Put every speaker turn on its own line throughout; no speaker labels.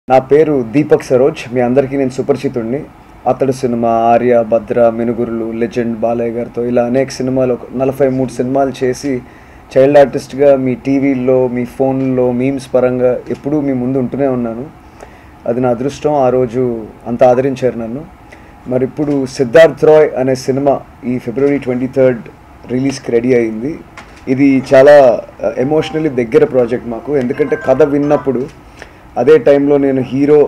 నా పేరు దీపక్ సరోజ్. మీ అందరికీ నేను సుపరిచితుడిని. అతడు సినిమా, ఆర్య, భద్ర, మినుగురులు, లెజెండ్ బాలయ్య గారితో ఇలా అనేక సినిమాలు 43 సినిమాలు చేసి చైల్డ్ ఆర్టిస్ట్గా మీ టీవీల్లో, మీ ఫోన్లో, మీమ్స్ పరంగా ఎప్పుడూ మీ ముందు ఉంటూనే ఉన్నాను. అది నా అదృష్టం. ఆ రోజు అంత ఆదరించారు నన్ను. మరి ఇప్పుడు సిద్ధార్థ్ రాయ్ అనే సినిమా ఈ February 23rd రిలీజ్కి రెడీ అయింది. ఇది చాలా ఎమోషనల్లీ దగ్గర ప్రాజెక్ట్ మాకు. ఎందుకంటే కథ విన్నప్పుడు అదే టైంలో నేను హీరో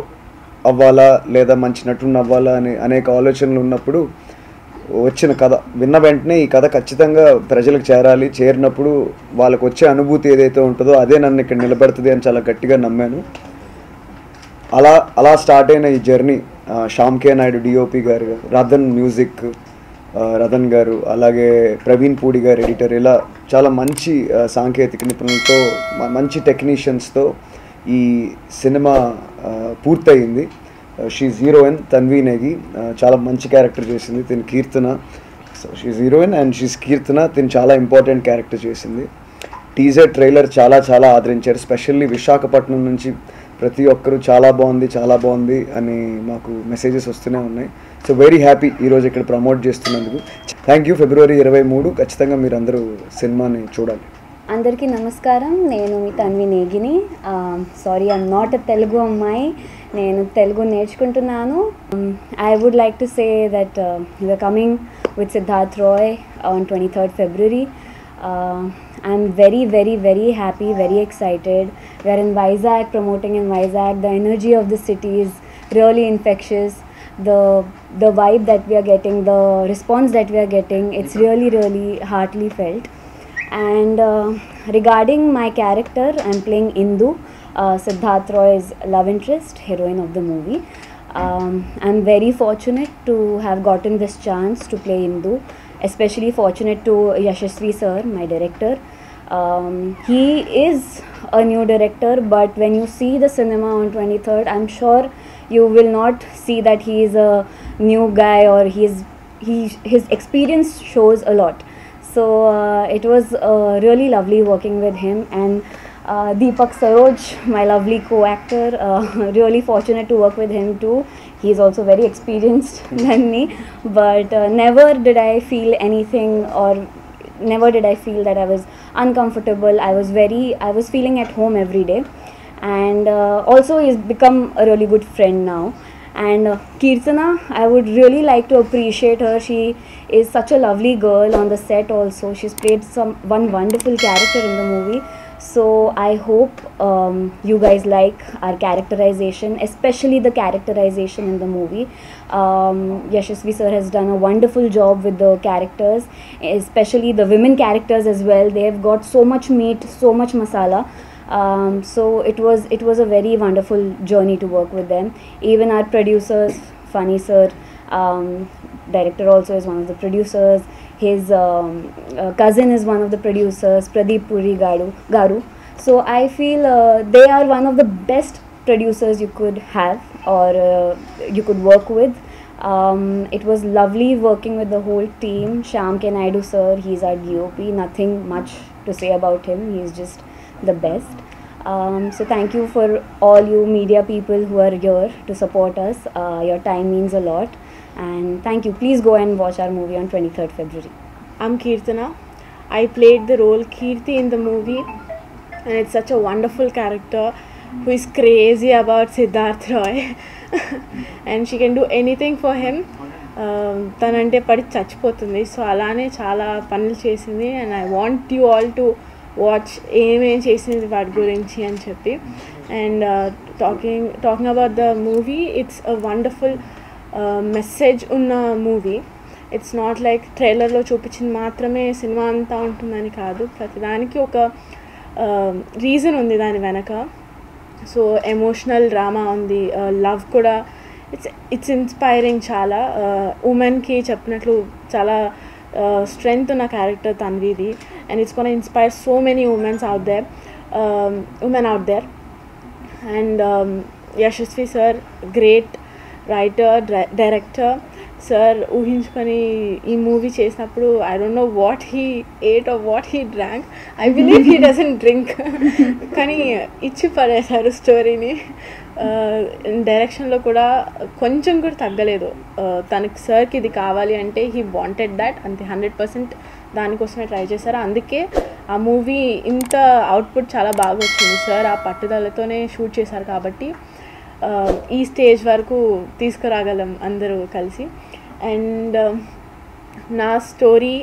అవ్వాలా లేదా మంచి నటుని అవ్వాలా అని అనేక ఆలోచనలు ఉన్నప్పుడు వచ్చిన కథ విన్న వెంటనే ఈ కథ ఖచ్చితంగా ప్రజలకు చేరాలి, చేరినప్పుడు వాళ్ళకు వచ్చే అనుభూతి ఏదైతే ఉంటుందో అదే నన్ను ఇక్కడ నిలబెడుతుంది అని చాలా గట్టిగా నమ్మాను. అలా స్టార్ట్ అయిన ఈ జర్నీ శ్యామ్ కే నాయుడు డిఓపి గారు, రతన్ మ్యూజిక్ రతన్ గారు, అలాగే ప్రవీణ్ పూడి గారు ఎడిటర్, ఇలా చాలా మంచి సాంకేతిక నిపుణులతో మంచి టెక్నీషియన్స్తో ఈ సినిమా పూర్తయింది. షీఈ్ హీరోయిన్ తన్వీ నేగి, చాలా మంచి క్యారెక్టర్ చేసింది. తిని Keerthana, so she heroine and she Keerthana. తిని చాలా ఇంపార్టెంట్ క్యారెక్టర్ చేసింది. టీజర్ ట్రైలర్ చాలా ఆదరించారు. స్పెషల్లీ విశాఖపట్నం నుంచి ప్రతి ఒక్కరూ చాలా బాగుంది అని మాకు మెసేజెస్ వస్తూనే ఉన్నాయి. సో వెరీ హ్యాపీ ఈరోజు ఇక్కడ ప్రమోట్ చేస్తున్నందుకు. Thank you. February 23 ఖచ్చితంగా మీరు అందరూ సినిమాని చూడాలి.
అందరికీ నమస్కారం. నేను మీ తన్వి నేగిని. Sorry, I'm not a Telugu అమ్మాయి, నేను తెలుగు నేర్చుకుంటున్నాను. I would like to say that we are coming with Siddharth Roy on 23rd February. I'm very happy, very excited. We are in Vizag, promoting in Vizag. The energy of the city is really infectious. The vibe that we are getting, the response that we are getting, it's really heartily felt. And regarding my character, I'm playing Indu, Siddharth Roy's love interest, heroine of the movie. I'm very fortunate to have gotten this chance to play Indu, especially fortunate to Yashasvi sir, my director. He is a new director, but when you see the cinema on 23rd, I'm sure you will not see that he is a new guy, or his experience shows a lot. So it was really lovely working with him, and Deepak Saroj, my lovely co-actor, really fortunate to work with him too. He's also very experienced than me, but never did I feel anything, or never did I feel that I was uncomfortable. I was feeling at home every day, and also he's become a really good friend now. And Kirtana, I would really like to appreciate her. She is such a lovely girl on the set also. She's played one wonderful character in the movie. So I hope you guys like our characterization, especially the characterization in the movie. Yashasvi sir has done a wonderful job with the characters, especially the women characters as well. They have got so much meat, so much masala. So it was a very wonderful journey to work with them. Even our producers, Funny sir, director also is one of the producers. His cousin is one of the producers, Pradeep Puri Garu. So I feel they are one of the best producers you could have, or you could work with. It was lovely working with the whole team. Shyam K. Naidu sir, he's our DOP. Nothing much to say about him. He's just the best. So thank you for all you media people who are here to support us. Your time means a lot, and thank you. Please go and watch our movie on 23rd February.
I'm Kirtana. I played the role Kirti in the movie, and it's such a wonderful character who is crazy about Siddharth Roy and she can do anything for him. తనంటే పడి చచ్చిపోతుంది. So అలానే చాలా పనులు చేసింది, and I want you all to watch ఏమేం చేసింది వాటి గురించి అని చెప్పి. And talking about the movie, it's a wonderful message ఉన్న మూవీ. ఇట్స్ నాట్ లైక్ ట్రైలర్లో చూపించింది మాత్రమే సినిమా అంతా ఉంటుందని కాదు, ప్రతిదానికి ఒక రీజన్ ఉంది దాని వెనక. సో ఎమోషనల్ డ్రామా ఉంది, లవ్ కూడా. ఇట్స్ ఇన్స్పైరింగ్ చాలా. ఉమెన్కి చెప్పినట్లు చాలా strength ఉన్న character తన్వీది, and it's going to inspire so many women out there. And Yashasvi sir, great writer, director. Sir ఊహించుకొని ఈ మూవీ చేసినప్పుడు I don't know what he ate or what he drank. I believe he doesn't drink, కానీ ఇచ్చి పడేశారు స్టోరీని. డైరెక్షన్లో కూడా కొంచెం కూడా తగ్గలేదు. తనకి సార్కి ఇది కావాలి అంటే హీ వాంటెడ్ దాట్, అంతే 100% దానికోసమే ట్రై చేశారు. అందుకే ఆ మూవీ ఇంత అవుట్పుట్ చాలా బాగా వచ్చింది. సార్ ఆ పట్టుదలతోనే షూట్ చేశారు కాబట్టి ఈ స్టేజ్ వరకు తీసుకురాగలం అందరూ కలిసి. అండ్ నా స్టోరీ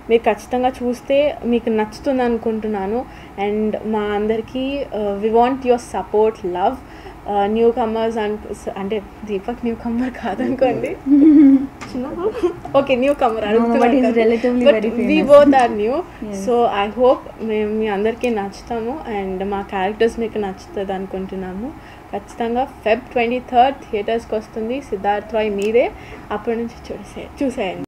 మీరు ఖచ్చితంగా చూస్తే మీకు నచ్చుతుంది అనుకుంటున్నాను. అండ్ మా అందరికీ we want your support, love. Newcomers అంటే దీపక్ న్యూ కమర్ కాదనుకోండి, ఓకే న్యూ కమర్ అడుగుతున్నాను, we both are new. So I hope మేము మీ అందరికీ నచ్చుతాము అండ్ మా క్యారెక్టర్స్ మీకు నచ్చుతుంది అనుకుంటున్నాము. ఖచ్చితంగా Feb 23 థియేటర్స్కి వస్తుంది. సిద్ధార్థ్ రాయ్ మీరే, అప్పటి నుంచి చూసేయండి.